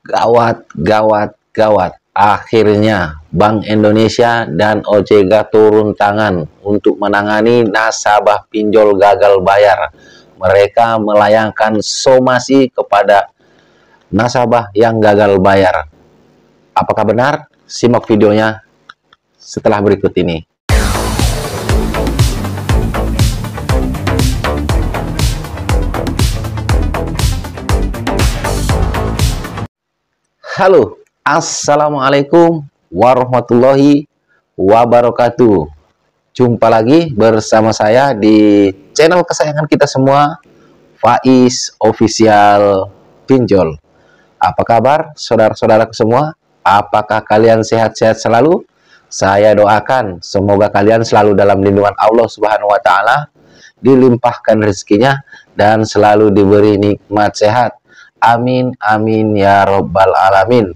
Gawat, gawat, gawat. Akhirnya Bank Indonesia dan OJK turun tangan untuk menangani nasabah pinjol gagal bayar. Mereka melayangkan somasi kepada nasabah yang gagal bayar. Apakah benar? Simak videonya setelah berikut ini. Halo, assalamualaikum warahmatullahi wabarakatuh. Jumpa lagi bersama saya di channel kesayangan kita semua, Faiz Official Pinjol. Apa kabar saudara-saudaraku semua? Apakah kalian sehat-sehat selalu? Saya doakan semoga kalian selalu dalam lindungan Allah Subhanahu wa taala, dilimpahkan rezekinya dan selalu diberi nikmat sehat. Amin, amin, ya robbal alamin.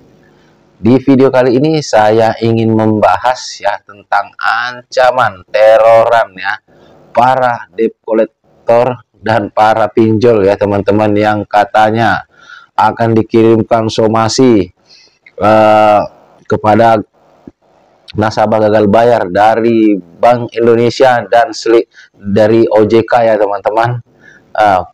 Di video kali ini saya ingin membahas ya tentang ancaman teroran ya para debt collector dan para pinjol ya teman-teman, yang katanya akan dikirimkan somasi kepada nasabah gagal bayar dari Bank Indonesia dan dari OJK ya teman-teman.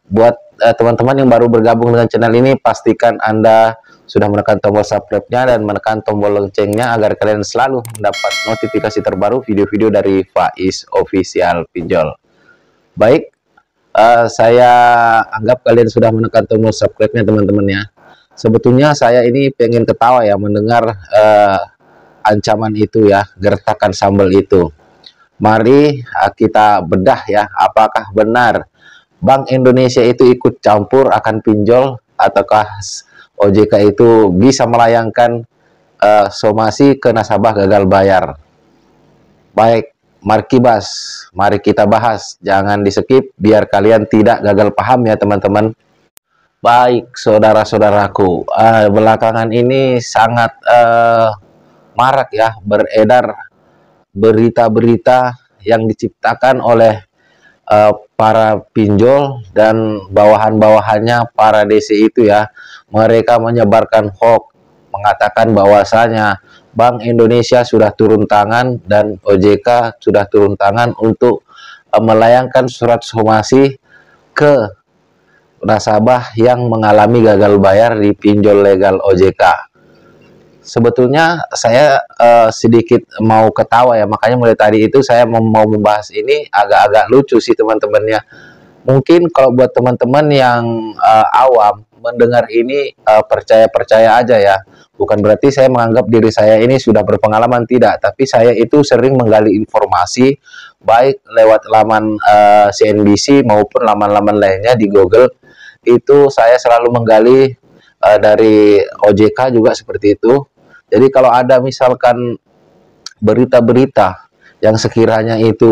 Buat teman-teman yang baru bergabung dengan channel ini, pastikan Anda sudah menekan tombol subscribe-nya dan menekan tombol loncengnya agar kalian selalu mendapat notifikasi terbaru video-video dari Faiz Official Pinjol. Baik, saya anggap kalian sudah menekan tombol subscribe-nya teman-teman ya. Sebetulnya saya ini pengen ketawa ya mendengar ancaman itu ya, gertakan sambal itu. Mari kita bedah ya, apakah benar Bank Indonesia itu ikut campur akan pinjol, ataukah OJK itu bisa melayangkan somasi ke nasabah gagal bayar. Baik, mari kita bahas, jangan di skip biar kalian tidak gagal paham ya teman-teman. Baik saudara-saudaraku, belakangan ini sangat marak ya beredar berita-berita yang diciptakan oleh para pinjol dan bawahan-bawahannya para DC itu ya. Mereka menyebarkan hoax, mengatakan bahwasanya Bank Indonesia sudah turun tangan dan OJK sudah turun tangan untuk melayangkan surat somasi ke nasabah yang mengalami gagal bayar di pinjol legal OJK. Sebetulnya saya sedikit mau ketawa ya, makanya mulai tadi itu saya mau membahas ini agak-agak lucu sih teman-temannya. Mungkin kalau buat teman-teman yang awam mendengar ini percaya-percaya aja ya. Bukan berarti saya menganggap diri saya ini sudah berpengalaman, tidak. Tapi saya itu sering menggali informasi baik lewat laman CNBC maupun laman-laman lainnya di Google. Itu saya selalu menggali dari OJK juga seperti itu. Jadi kalau ada misalkan berita-berita yang sekiranya itu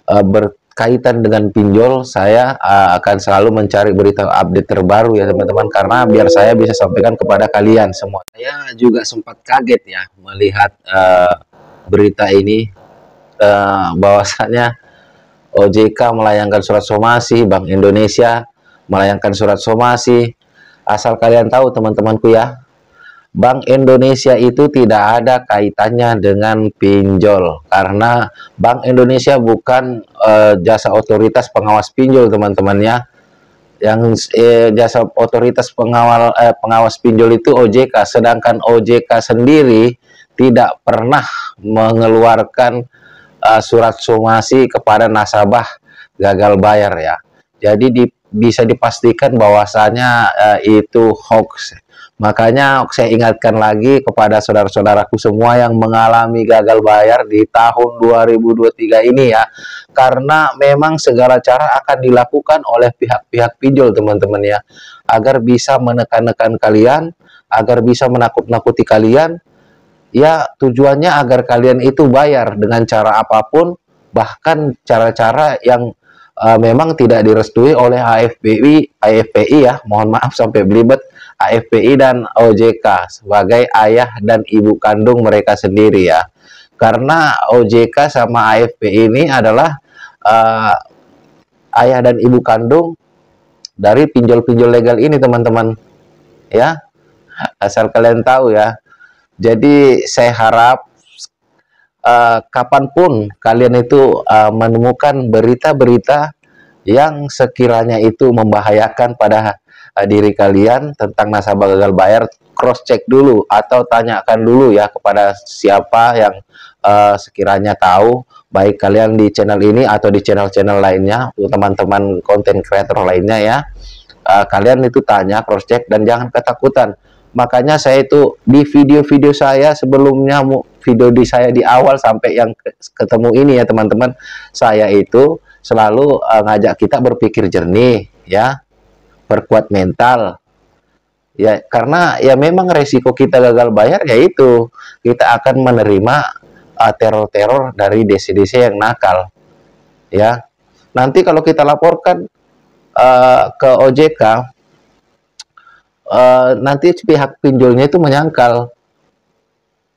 berkaitan dengan pinjol, saya akan selalu mencari berita update terbaru ya teman-teman, karena biar saya bisa sampaikan kepada kalian semua. Saya juga sempat kaget ya melihat berita ini, bahwasanya OJK melayangkan surat somasi, Bank Indonesia melayangkan surat somasi. Asal kalian tahu teman-temanku ya, Bank Indonesia itu tidak ada kaitannya dengan pinjol, karena Bank Indonesia bukan jasa otoritas pengawas pinjol teman-teman ya. Yang jasa otoritas pengawas pinjol itu OJK, sedangkan OJK sendiri tidak pernah mengeluarkan surat somasi kepada nasabah gagal bayar ya. Jadi bisa dipastikan bahwasanya itu hoax. Makanya saya ingatkan lagi kepada saudara-saudaraku semua yang mengalami gagal bayar di tahun 2023 ini ya. Karena memang segala cara akan dilakukan oleh pihak-pihak pinjol teman-teman ya. Agar bisa menekan-nekan kalian, agar bisa menakut-nakuti kalian. Ya tujuannya agar kalian itu bayar dengan cara apapun. Bahkan cara-cara yang memang tidak direstui oleh AFPI ya. Mohon maaf sampai belibet. AFPI dan OJK sebagai ayah dan ibu kandung mereka sendiri ya. Karena OJK sama AFPI ini adalah ayah dan ibu kandung dari pinjol-pinjol legal ini teman-teman ya. Asal kalian tahu ya. Jadi saya harap kapanpun kalian itu menemukan berita-berita yang sekiranya itu membahayakan pada diri kalian tentang nasabah gagal bayar, cross check dulu atau tanyakan dulu ya kepada siapa yang sekiranya tahu, baik kalian di channel ini atau di channel-channel lainnya, teman-teman konten kreator lainnya ya. Kalian itu tanya, cross check, dan jangan ketakutan. Makanya saya itu di video-video saya sebelumnya, video di saya di awal sampai yang ketemu ini ya teman-teman, saya itu selalu ngajak kita berpikir jernih ya, berkuat mental ya, karena ya memang resiko kita gagal bayar yaitu kita akan menerima teror-teror dari DC-DC yang nakal ya. Nanti kalau kita laporkan ke OJK, nanti pihak pinjolnya itu menyangkal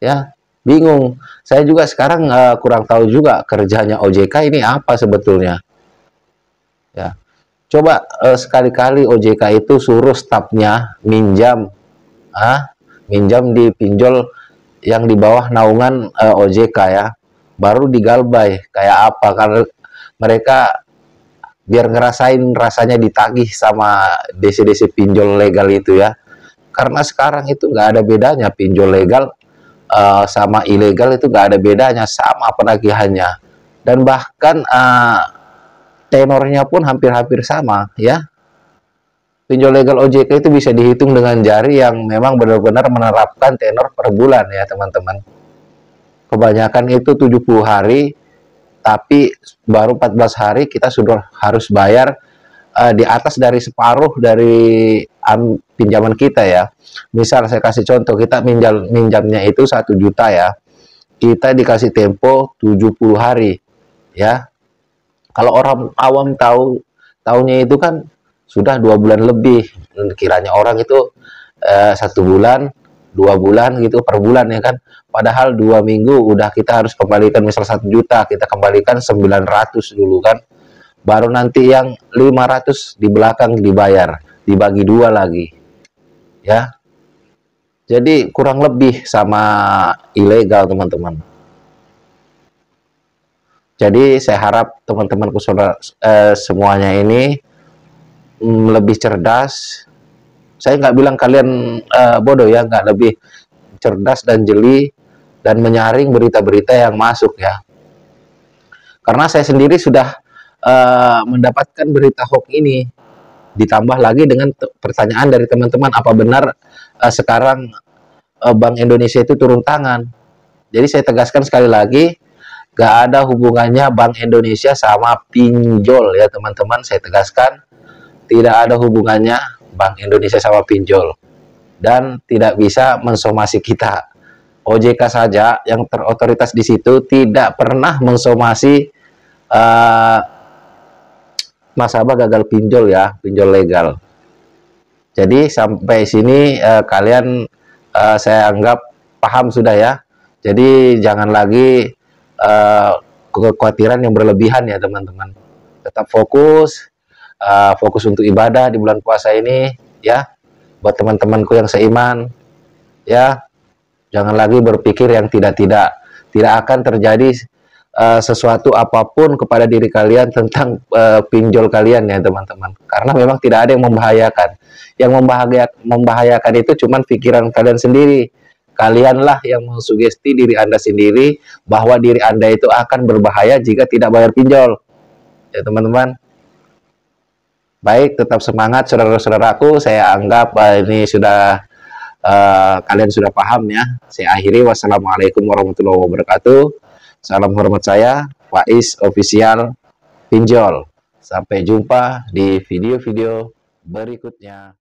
ya, bingung. Saya juga sekarang kurang tahu juga kerjanya OJK ini apa sebetulnya ya. Coba sekali-kali OJK itu suruh stafnya minjam minjam di pinjol yang di bawah naungan OJK ya, baru digalbay kayak apa, karena mereka biar ngerasain rasanya ditagih sama DC-DC pinjol legal itu ya. Karena sekarang itu nggak ada bedanya, pinjol legal sama ilegal itu nggak ada bedanya, sama penagihannya, dan bahkan tenornya pun hampir-hampir sama ya. Pinjol legal OJK itu bisa dihitung dengan jari yang memang benar-benar menerapkan tenor per bulan ya teman-teman. Kebanyakan itu 70 hari, tapi baru 14 hari kita sudah harus bayar di atas dari separuh dari pinjaman kita ya. Misal saya kasih contoh, kita minjamnya itu 1 juta ya, kita dikasih tempo 70 hari ya. Kalau orang awam tahunya itu kan sudah 2 bulan lebih, kiranya orang itu 1 bulan 2 bulan gitu per bulan ya kan, padahal 2 minggu udah kita harus kembalikan. Misal 1 juta kita kembalikan 900 dulu kan, baru nanti yang 500 di belakang dibayar, dibagi 2 lagi ya. Jadi kurang lebih sama ilegal teman-teman. Jadi saya harap teman-temanku semuanya ini lebih cerdas. Saya nggak bilang kalian bodoh ya, nggak, lebih cerdas dan jeli dan menyaring berita-berita yang masuk ya. Karena saya sendiri sudah mendapatkan berita hoax ini, ditambah lagi dengan pertanyaan dari teman-teman, apa benar sekarang Bank Indonesia itu turun tangan. Jadi saya tegaskan sekali lagi, nggak ada hubungannya Bank Indonesia sama pinjol ya teman-teman. Saya tegaskan, tidak ada hubungannya Bank Indonesia sama pinjol, dan tidak bisa mensomasi kita. OJK saja yang terotoritas di situ tidak pernah mensomasi nasabah gagal pinjol ya, pinjol legal. Jadi sampai sini kalian saya anggap paham sudah ya. Jadi jangan lagi kekhawatiran yang berlebihan ya teman-teman. Tetap fokus, fokus untuk ibadah di bulan puasa ini ya. Buat teman-temanku yang seiman ya, jangan lagi berpikir yang tidak akan terjadi sesuatu apapun kepada diri kalian tentang pinjol kalian ya teman-teman, karena memang tidak ada yang membahayakan. Yang membahayakan itu cuman pikiran kalian sendiri. Kalianlah yang mensugesti diri Anda sendiri bahwa diri Anda itu akan berbahaya jika tidak bayar pinjol ya teman-teman. Baik, tetap semangat saudara-saudaraku. Saya anggap ini sudah kalian sudah paham ya. Saya akhiri, wassalamualaikum warahmatullahi wabarakatuh. Salam hormat saya, Faiz Official Pinjol. Sampai jumpa di video-video berikutnya.